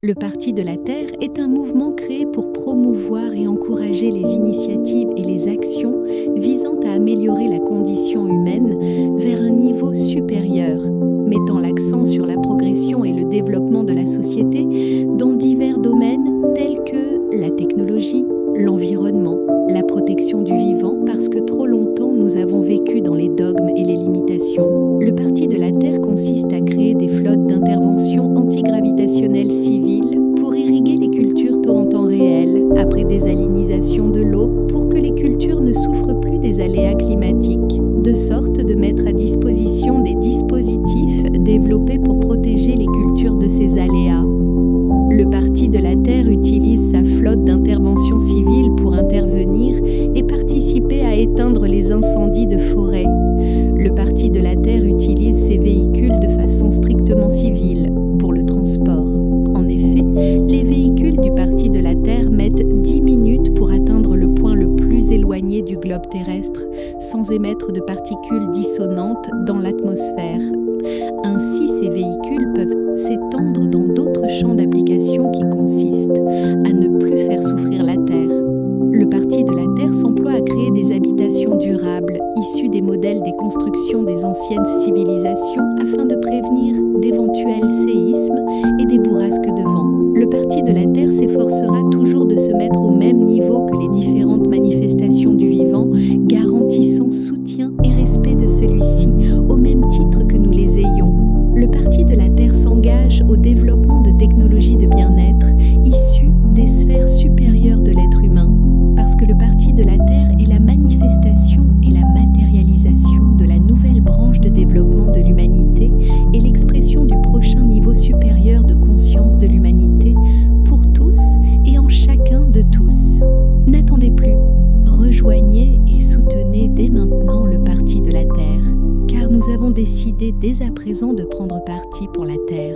Le Parti de la Terre est un mouvement créé pour promouvoir et encourager les initiatives et les actions visant à améliorer la condition humaine vers un niveau supérieur, mettant l'accent sur la progression et le développement de la société dans divers domaines tels que la technologie, l'environnement, la protection du vivant parce que trop longtemps nous avons vécu dans les dogmes et les limitations. Le Parti de la Terre consiste à créer des flottes d'intervention antigravitationnelles civiles pour irriguer les cultures en temps réel après désalination de l'eau pour que les cultures ne souffrent plus des aléas climatiques, de sorte de mettre à disposition des dispositifs développés pour protéger les cultures de ces aléas. Le Parti de la Terre utilise sa flotte d'intervention civile pour intervenir et participer à éteindre les incendies de forêt. Le Parti de la Terre utilise ses véhicules de façon strictement civile pour le transport. En effet, les véhicules du Parti de la Terre mettent 10 minutes pour atteindre le point le plus éloigné du globe terrestre sans émettre de particules dissonantes dans l'atmosphère. Ainsi, ces véhicules peuvent s'étendre dans d'autres champs d'application qui consistent à ne plus faire souffrir la Terre. Le Parti de la Terre s'emploie à créer des habitations durables issues des modèles des constructions des anciennes civilisations afin de prévenir d'éventuels séismes et des bourrasques de vent. Le Parti de la Terre s'efforcera toujours de se mettre au même niveau que les différentes manifestations du vivant, garantissant soutien et respect de celui-ci au même titre que nous les ayons. Le Parti de la Terre s'engage au développement de technologies de bien-être issues des sphères supérieures de l'être humain, parce que le Parti de la Terre est la manifestation et la matérialisation de la nouvelle branche de développement de l'humanité et l'expression du prochain niveau supérieur de conscience de l'humanité pour tous et en chacun de tous. N'attendez plus, rejoignez et soutenez dès maintenant le Parti de la Terre, car nous avons décidé dès à présent de prendre parti pour la Terre.